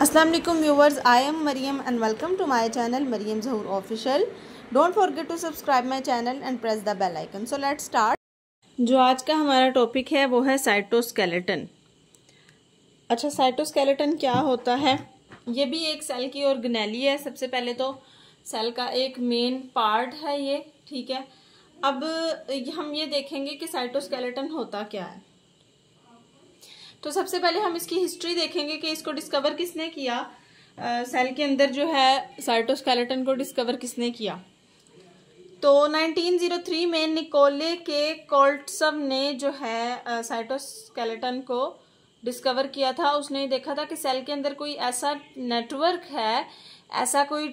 अस्सलाम वालेकुम viewers, I am Maryam and welcome to my channel Maryam Zahoor official. Don't forget to subscribe my channel and press the bell icon. So let's start. जो आज का हमारा topic है वो है साइटोस्केलेटन। अच्छा, साइटोस्केलेटन क्या होता है? ये भी एक सेल की ऑर्गेनेली है। सबसे पहले तो सेल का एक मेन पार्ट है ये, ठीक है। अब हम ये देखेंगे कि साइटोस्केलेटन होता क्या है। तो सबसे पहले हम इसकी हिस्ट्री देखेंगे कि इसको डिस्कवर किसने किया। सेल के अंदर जो है साइटोस्केलेटन को डिस्कवर किसने किया। तो 1903 में निकोले के कोल्ट्सव ने जो है साइटोस्केलेटन को डिस्कवर किया था। उसने देखा था कि सेल के अंदर कोई ऐसा नेटवर्क है, ऐसा कोई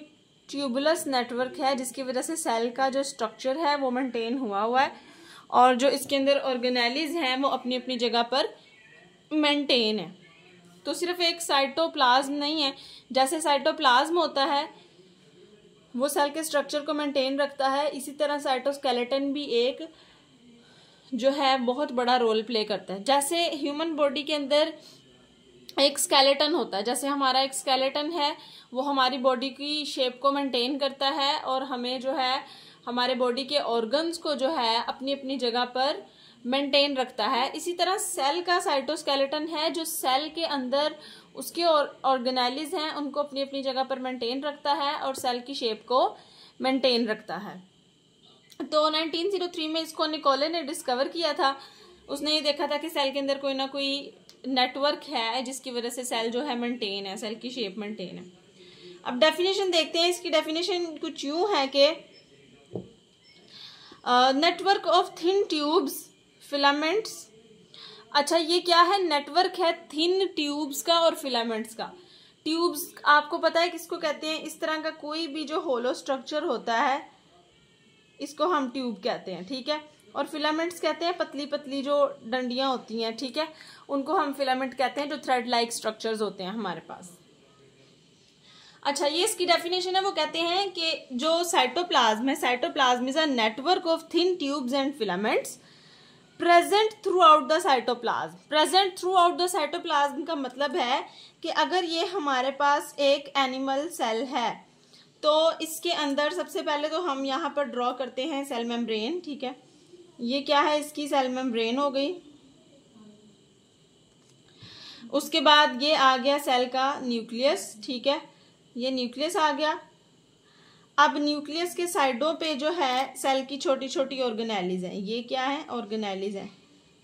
ट्यूबुलस नेटवर्क है जिसकी वजह से सेल का जो स्ट्रक्चर है वो मेंटेन हुआ है और जो इसके अंदर ऑर्गेनेलीज हैं वो अपनी अपनी जगह पर मेंटेन है। तो सिर्फ एक साइटोप्लाज्म नहीं है, जैसे साइटोप्लाज्म होता है वो सेल के स्ट्रक्चर को मेंटेन रखता है, इसी तरह साइटोस्केलेटन भी एक जो है बहुत बड़ा रोल प्ले करता है। जैसे ह्यूमन बॉडी के अंदर एक स्केलेटन होता है, जैसे हमारा एक स्केलेटन है वो हमारी बॉडी की शेप को मेंटेन करता है और हमें जो है हमारे बॉडी के ऑर्गन्स को जो है अपनी अपनी जगह पर मेंटेन रखता है। इसी तरह सेल का साइटोस्केलेटन है जो सेल के अंदर उसके ऑर्गेनेलीज हैं उनको अपनी अपनी जगह पर मेंटेन रखता है और सेल की शेप को मेंटेन रखता है। तो 1903 में इसको निकोले ने डिस्कवर किया था। उसने ये देखा था कि सेल के अंदर कोई ना कोई नेटवर्क है जिसकी वजह से सेल जो है मेंटेन है, सेल की शेप मेंटेन है। अब डेफिनेशन देखते हैं। इसकी डेफिनेशन कुछ यूं है कि network of thin tubes filaments. अच्छा, ये क्या है? नेटवर्क है थिन ट्यूब्स का और फिलामेंट्स का। ट्यूब्स आपको पता है किसको कहते हैं? इस तरह का कोई भी जो होलो स्ट्रक्चर होता है इसको हम ट्यूब कहते हैं, ठीक है। और फिलामेंट्स कहते हैं पतली पतली जो डंडियां होती हैं, ठीक है, उनको हम फिलामेंट कहते हैं, जो थ्रेड लाइक स्ट्रक्चर्स होते हैं हमारे पास। अच्छा, ये इसकी डेफिनेशन है। वो कहते हैं कि जो साइटोप्लाज्म है, cytoplasm is a network of thin tubes and filaments present through out the cytoplasm. Present through out the cytoplasm का मतलब है कि अगर ये हमारे पास एक एनिमल सेल है तो इसके अंदर सबसे पहले तो हम यहाँ पर ड्रॉ करते हैं सेल मेम्ब्रेन, ठीक है। ये क्या है? इसकी सेल मेम्ब्रेन हो गई। उसके बाद ये आ गया सेल का न्यूक्लियस, ठीक है, ये न्यूक्लियस आ गया। अब न्यूक्लियस के साइडों पे जो है सेल की छोटी छोटी ऑर्गेनेलीज हैं। ये क्या है? ऑर्गेनेलीज हैं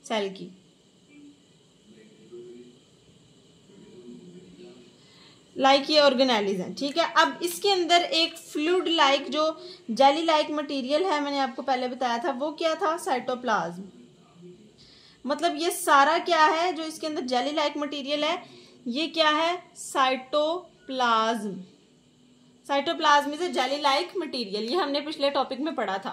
सेल की। ये ऑर्गेनेलीज हैं, ठीक है। अब इसके अंदर एक फ्लूइड लाइक जो जेली लाइक मटेरियल है, मैंने आपको पहले बताया था, वो क्या था? साइटोप्लाज्म। मतलब ये सारा क्या है जो इसके अंदर जेली लाइक मटेरियल है, ये क्या है? Cytoplasm. Cytoplasm is a jelly like material, ये हमने पिछले टॉपिक में पढ़ा था।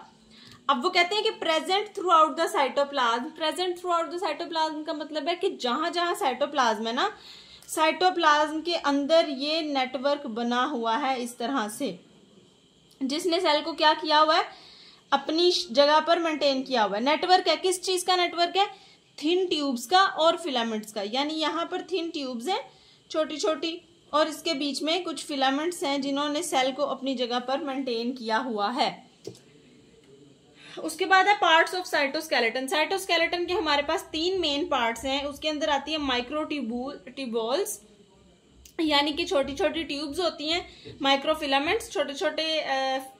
अब वो कहते हैं कि present through out the cytoplasm. Present through out the cytoplasm का मतलब है कि जहां जहां साइटोप्लाज्म है ना, साइटोप्लाज्म के अंदर ये नेटवर्क बना हुआ है इस तरह से, जिसने सेल को क्या किया हुआ है? अपनी जगह पर मेंटेन किया हुआ है। नेटवर्क है, किस चीज का नेटवर्क है? थिन ट्यूब्स का और फिलामेंट्स का। यानी यहाँ पर थिन ट्यूब्स हैं छोटी छोटी और इसके बीच में कुछ फिलामेंट्स हैं जिन्होंने सेल को अपनी जगह पर मेंटेन किया हुआ है। उसके बाद है पार्ट्स ऑफ साइटोस्केलेटन। साइटोस्केलेटन के हमारे पास तीन मेन पार्ट्स हैं। उसके अंदर आती है माइक्रोट्यूबुल्स, यानी कि छोटी छोटी ट्यूब्स होती हैं। माइक्रोफिलामेंट्स, छोटे छोटे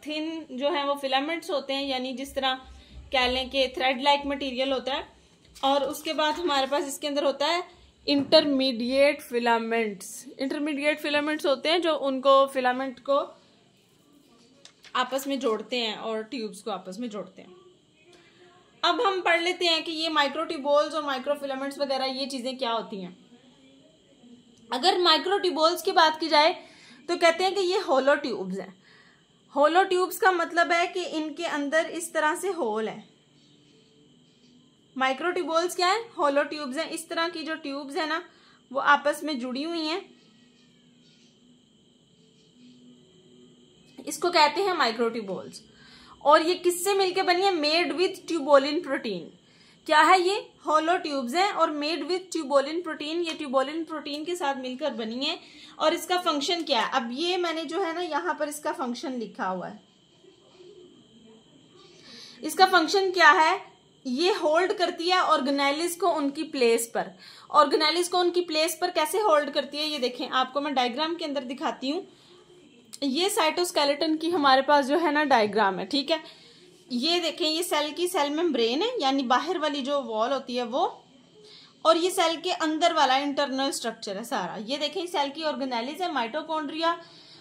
थिन जो है वो फिलामेंट्स होते हैं, यानी जिस तरह कह लें कि थ्रेड लाइक मटेरियल होता है। और उसके बाद हमारे पास इसके अंदर होता है इंटरमीडिएट फिलामेंट्स। इंटरमीडिएट फिलामेंट्स होते हैं जो उनको फिलामेंट को आपस में जोड़ते हैं और ट्यूब्स को आपस में जोड़ते हैं। अब हम पढ़ लेते हैं कि ये माइक्रोट्यूबुल्स और माइक्रोफिलामेंट्स वगैरह ये चीजें क्या होती हैं। अगर माइक्रोट्यूबुल्स की बात की जाए तो कहते हैं कि ये होलो ट्यूब्स हैं। होलो ट्यूब्स का मतलब है कि इनके अंदर इस तरह से होल है। माइक्रोट्यूबुल्स क्या है? होलो ट्यूब्स हैं। इस तरह की जो ट्यूब्स है ना वो आपस में जुड़ी हुई हैं, इसको कहते हैं माइक्रोट्यूबुल्स। और ये किससे मिलके बनी है? Made with tubulin protein. क्या है ये? होलो ट्यूब्स हैं और मेड विथ ट्यूबोलिन प्रोटीन, ये ट्यूबोलिन प्रोटीन के साथ मिलकर बनी है। और इसका फंक्शन क्या है? अब ये मैंने जो है ना यहाँ पर इसका फंक्शन लिखा हुआ है। इसका फंक्शन क्या है? ये होल्ड करती है ऑर्गेनेलिस को उनकी प्लेस पर। ऑर्गेनेलिस को उनकी प्लेस पर कैसे होल्ड करती है ये देखें, आपको मैं डायग्राम के अंदर दिखाती हूँ। ये साइटोस्केलेटन की हमारे पास जो है ना डायग्राम है, ठीक है। ये देखें, ये सेल की सेल मेम्ब्रेन है, यानी बाहर वाली जो वॉल होती है वो, और ये सेल के अंदर वाला इंटरनल स्ट्रक्चर है सारा। ये देखें, सेल की ऑर्गेनेलिस है, माइटोकॉन्ड्रिया,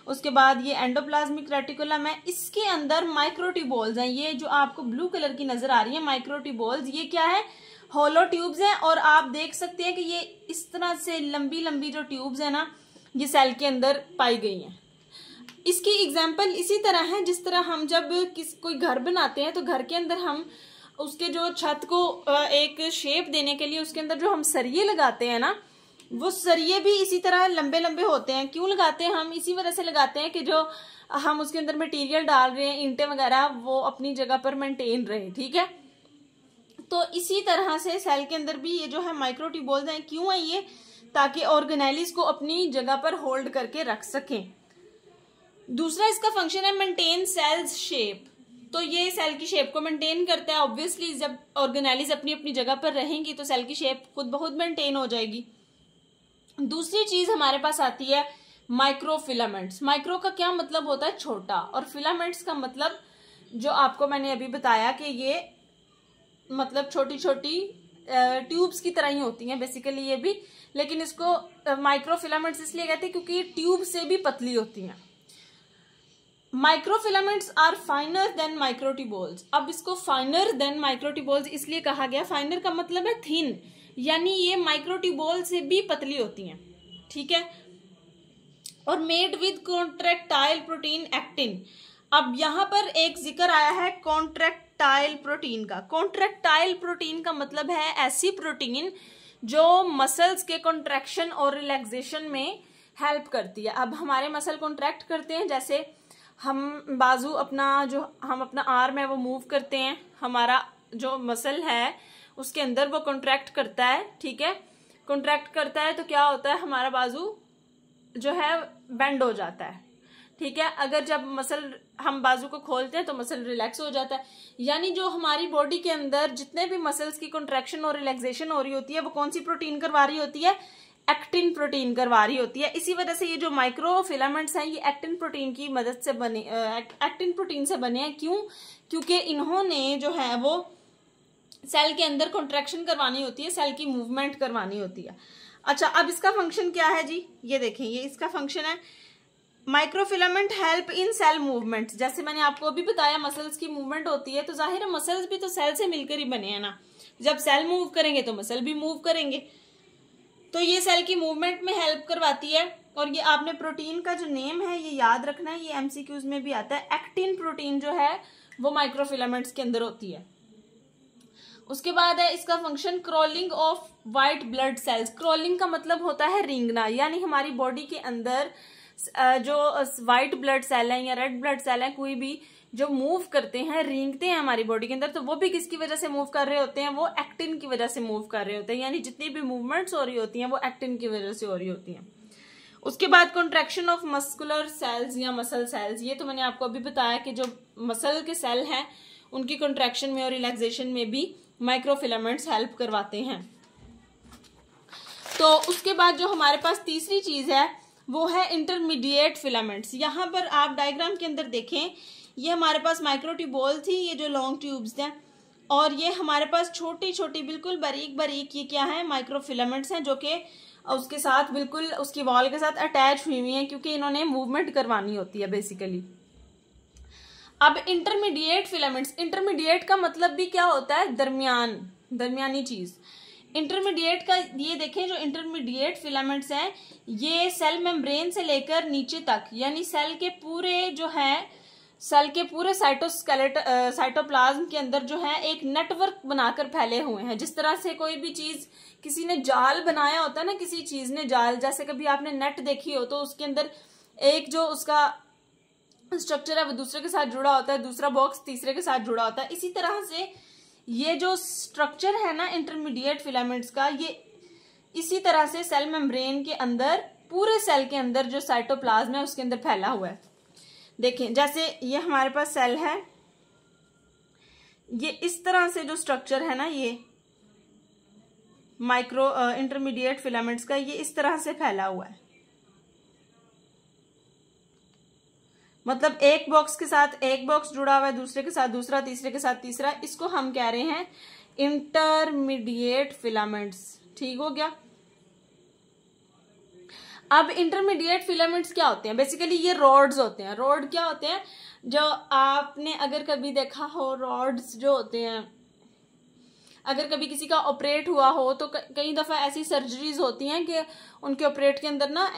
उसके बाद ये एंडोप्लाज्मिक रेटिकुलम है, इसके अंदर माइक्रोट्यूबोल्स हैं। ये जो आपको ब्लू कलर की नजर आ रही है माइक्रोट्यूबोल्स, ये क्या है? होलो ट्यूब्स हैं। और आप देख सकते हैं कि ये इस तरह से लंबी लंबी जो ट्यूब्स है ना, ये सेल के अंदर पाई गई हैं। इसकी एग्जाम्पल इसी तरह है जिस तरह हम जब कोई घर बनाते हैं तो घर के अंदर हम उसके जो छत को एक शेप देने के लिए उसके अंदर जो हम सरिये लगाते हैं ना, वो सरिये भी इसी तरह लंबे लंबे होते हैं। क्यों लगाते हैं? हम इसी वजह से लगाते हैं कि जो हम उसके अंदर मटेरियल डाल रहे हैं, ईंटें वगैरह, वो अपनी जगह पर मेंटेन रहे, ठीक है। तो इसी तरह से सेल के अंदर भी ये जो है माइक्रोट्यूबोल्स हैं। क्यों है ये? ताकि ऑर्गेनेलिस को अपनी जगह पर होल्ड करके रख सकें। दूसरा इसका फंक्शन है मेंटेन सेल्स शेप। तो ये सेल की शेप को मेंटेन करता है। ऑब्वियसली जब ऑर्गेनेलिस अपनी अपनी जगह पर रहेंगी तो सेल की शेप खुद ब खुद मेंटेन हो जाएगी। दूसरी चीज हमारे पास आती है माइक्रोफिलामेंट्स। माइक्रो का क्या मतलब होता है? छोटा, और फिलामेंट्स का मतलब जो आपको मैंने अभी बताया कि ये मतलब छोटी छोटी ट्यूब्स की तरह ही होती हैं बेसिकली ये भी, लेकिन इसको माइक्रोफिलामेंट्स इसलिए कहते हैं क्योंकि ट्यूब से भी पतली होती हैं। Microfilaments are finer than microtubules. अब इसको फाइनर देन माइक्रोट्यूबोल्स इसलिए कहा गया, फाइनर का मतलब है थिन, यानी ये माइक्रोट्यूबोल से भी पतली होती हैं, ठीक है। और made with contractile protein actin. अब यहां पर एक जिक्र आया है कॉन्ट्रैक्टाइल प्रोटीन का। कॉन्ट्रैक्टाइल प्रोटीन का मतलब है ऐसी प्रोटीन जो मसल्स के कॉन्ट्रैक्शन और रिलैक्सेशन में हेल्प करती है। अब हमारे मसल कॉन्ट्रैक्ट करते हैं, जैसे हम बाजू हम अपना आर्म है वो मूव करते हैं, हमारा जो मसल है उसके अंदर वो कॉन्ट्रैक्ट करता है, ठीक है। कॉन्ट्रैक्ट करता है तो क्या होता है? हमारा बाजू जो है बेंड हो जाता है, ठीक है। अगर जब हम बाजू को खोलते हैं तो मसल रिलैक्स हो जाता है। यानी जो हमारी बॉडी के अंदर जितने भी मसल्स की कॉन्ट्रैक्शन और रिलैक्सेशन हो रही होती है वो कौन सी प्रोटीन करवा रही होती है? एक्टिन प्रोटीन करवा रही होती है। इसी वजह से ये जो माइक्रोफिलामेंट्स हैं ये एक्टिन प्रोटीन की मदद से बने, एक्टिन प्रोटीन से बने हैं। क्यों? क्योंकि इन्होंने जो है वो सेल के अंदर कॉन्ट्रैक्शन करवानी होती है, सेल की मूवमेंट करवानी होती है। अच्छा, अब इसका फंक्शन क्या है जी? ये देखें, ये इसका फंक्शन है microfilament help in cell movement. जैसे मैंने आपको अभी बताया मसल्स की मूवमेंट होती है, तो जाहिर है मसल्स भी तो सेल से मिलकर ही बने हैं ना। जब सेल मूव करेंगे तो मसल भी मूव करेंगे, तो ये सेल की मूवमेंट में हेल्प करवाती है। और ये आपने प्रोटीन का जो नेम है ये याद रखना है, ये एमसीक्यूज में भी आता है। एक्टिन प्रोटीन जो है वो माइक्रोफिलामेंट्स के अंदर होती है। उसके बाद है इसका function crawling of white blood cells. Crawling का मतलब होता है रेंगना, यानी हमारी बॉडी के अंदर जो व्हाइट ब्लड सेल है या रेड ब्लड सेल है, कोई भी जो मूव करते हैं, रेंगते हैं हमारी बॉडी के अंदर, तो वो भी किसकी वजह से मूव कर रहे होते हैं? वो एक्टिन की वजह से मूव कर रहे होते हैं। यानी जितनी भी मूवमेंट्स हो रही होती हैं वो एक्टिन की वजह से हो रही होती हैं। उसके बाद कॉन्ट्रैक्शन ऑफ मस्कुलर सेल्स या मसल सेल्स। ये तो मैंने आपको अभी बताया कि जो मसल के सेल हैं उनकी कॉन्ट्रैक्शन में और रिलैक्सेशन में भी माइक्रोफिलामेंट्स हेल्प करवाते हैं। तो उसके बाद जो हमारे पास तीसरी चीज है वो है इंटरमीडिएट फिलामेंट्स। यहाँ पर आप डायग्राम के अंदर देखें, ये हमारे पास माइक्रोट्यूबोल थी, ये जो लॉन्ग ट्यूब्स हैं, और ये हमारे पास छोटी छोटी बिल्कुल बारीक बारीक ये क्या है? माइक्रोफिलामेंट्स हैं, जो कि उसके साथ बिल्कुल उसकी वॉल के साथ अटैच हुई हुई हैं, क्योंकि इन्होंने मूवमेंट करवानी होती है बेसिकली। अब इंटरमीडिएट फिलामेंट्स, इंटरमीडिएट का मतलब भी क्या होता है? दरमियानी चीज। इंटरमीडिएट का ये देखें, जो इंटरमीडिएट फिलामेंट्स हैं ये सेल मेम्ब्रेन से लेकर नीचे तक, यानी सेल के पूरे साइटोप्लाज्म के अंदर जो है एक नेटवर्क बनाकर फैले हुए हैं। जिस तरह से कोई भी चीज, किसी ने जाल बनाया होता है ना, किसी चीज ने जाल, जैसे कभी आपने नेट देखी हो तो उसके अंदर एक जो उसका स्ट्रक्चर है वो दूसरे के साथ जुड़ा होता है, दूसरा बॉक्स तीसरे के साथ जुड़ा होता है। इसी तरह से ये जो स्ट्रक्चर है ना इंटरमीडिएट फिलामेंट्स का, ये इसी तरह से सेल मेम्ब्रेन के अंदर, पूरे सेल के अंदर जो साइटोप्लाज्म है उसके अंदर फैला हुआ है। देखें, जैसे ये हमारे पास सेल है, ये इस तरह से जो स्ट्रक्चर है ना, ये माइक्रो इंटरमीडिएट फिलामेंट्स का, ये इस तरह से फैला हुआ है। मतलब एक बॉक्स के साथ एक बॉक्स जुड़ा हुआ है, दूसरे के साथ दूसरा, तीसरे के साथ तीसरा। इसको हम कह रहे हैं इंटरमीडिएट फिलामेंट्स। ठीक हो गया। अब इंटरमीडिएट फिलामेंट्स क्या होते हैं? बेसिकली ये रॉड्स होते हैं। रॉड क्या होते हैं? जो आपने अगर कभी देखा हो, रॉड्स जो होते हैं, अगर कभी किसी का ऑपरेट हुआ हो तो कई दफा ऐसी सर्जरीज होती हैं कि उनके ऑपरेट के अंदर ना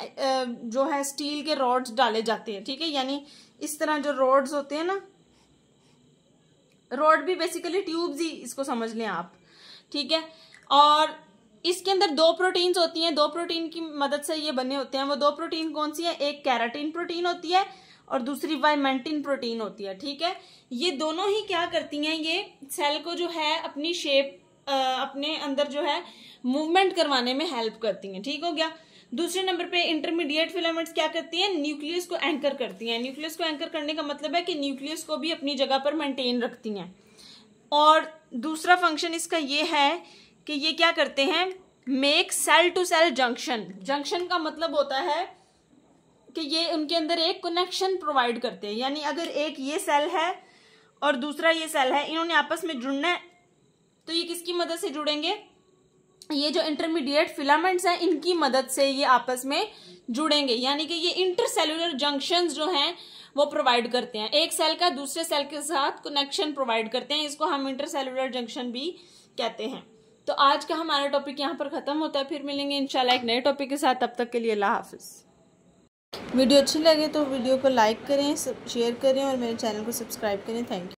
जो है स्टील के रॉड्स डाले जाते हैं। ठीक है, यानी इस तरह जो रॉड्स होते हैं ना, रॉड भी बेसिकली ट्यूब्स ही इसको समझ लें आप। ठीक है, और इसके अंदर दो प्रोटीन्स होती हैं, दो प्रोटीन की मदद से ये बने होते हैं। वो दो प्रोटीन कौन सी है? एक केराटिन प्रोटीन होती है और दूसरी वाइमेंटिन प्रोटीन होती है। ठीक है, ये दोनों ही क्या करती हैं? ये सेल को जो है अपनी शेप अपने अंदर जो है मूवमेंट करवाने में हेल्प करती हैं। ठीक हो गया। दूसरे नंबर पे इंटरमीडिएट फिलामेंट्स क्या करती हैं? न्यूक्लियस को एंकर करती हैं। न्यूक्लियस को एंकर करने का मतलब है कि न्यूक्लियस को भी अपनी जगह पर मेंटेन रखती हैं। और दूसरा फंक्शन इसका ये है कि ये क्या करते हैं? Make cell to cell junction. Junction का मतलब होता है कि ये उनके अंदर एक कनेक्शन प्रोवाइड करते हैं। यानी अगर एक ये सेल है और दूसरा ये सेल है, इन्होंने आपस में जुड़ना है, तो ये किसकी मदद से जुड़ेंगे? ये जो इंटरमीडिएट फिलामेंट्स हैं, इनकी मदद से ये आपस में जुड़ेंगे। यानी कि ये इंटरसेलुलर जंक्शंस जो हैं वो प्रोवाइड करते हैं। एक सेल का दूसरे सेल के साथ कनेक्शन प्रोवाइड करते हैं। इसको हम इंटरसेलुलर जंक्शन भी कहते हैं। तो आज का हमारा टॉपिक यहाँ पर खत्म होता है। फिर मिलेंगे इंशाल्लाह एक नए टॉपिक के साथ। तब तक के लिए अल्लाह हाफिज। वीडियो अच्छी लगे तो वीडियो को लाइक करें, शेयर करें और मेरे चैनल को सब्सक्राइब करें। Thank you.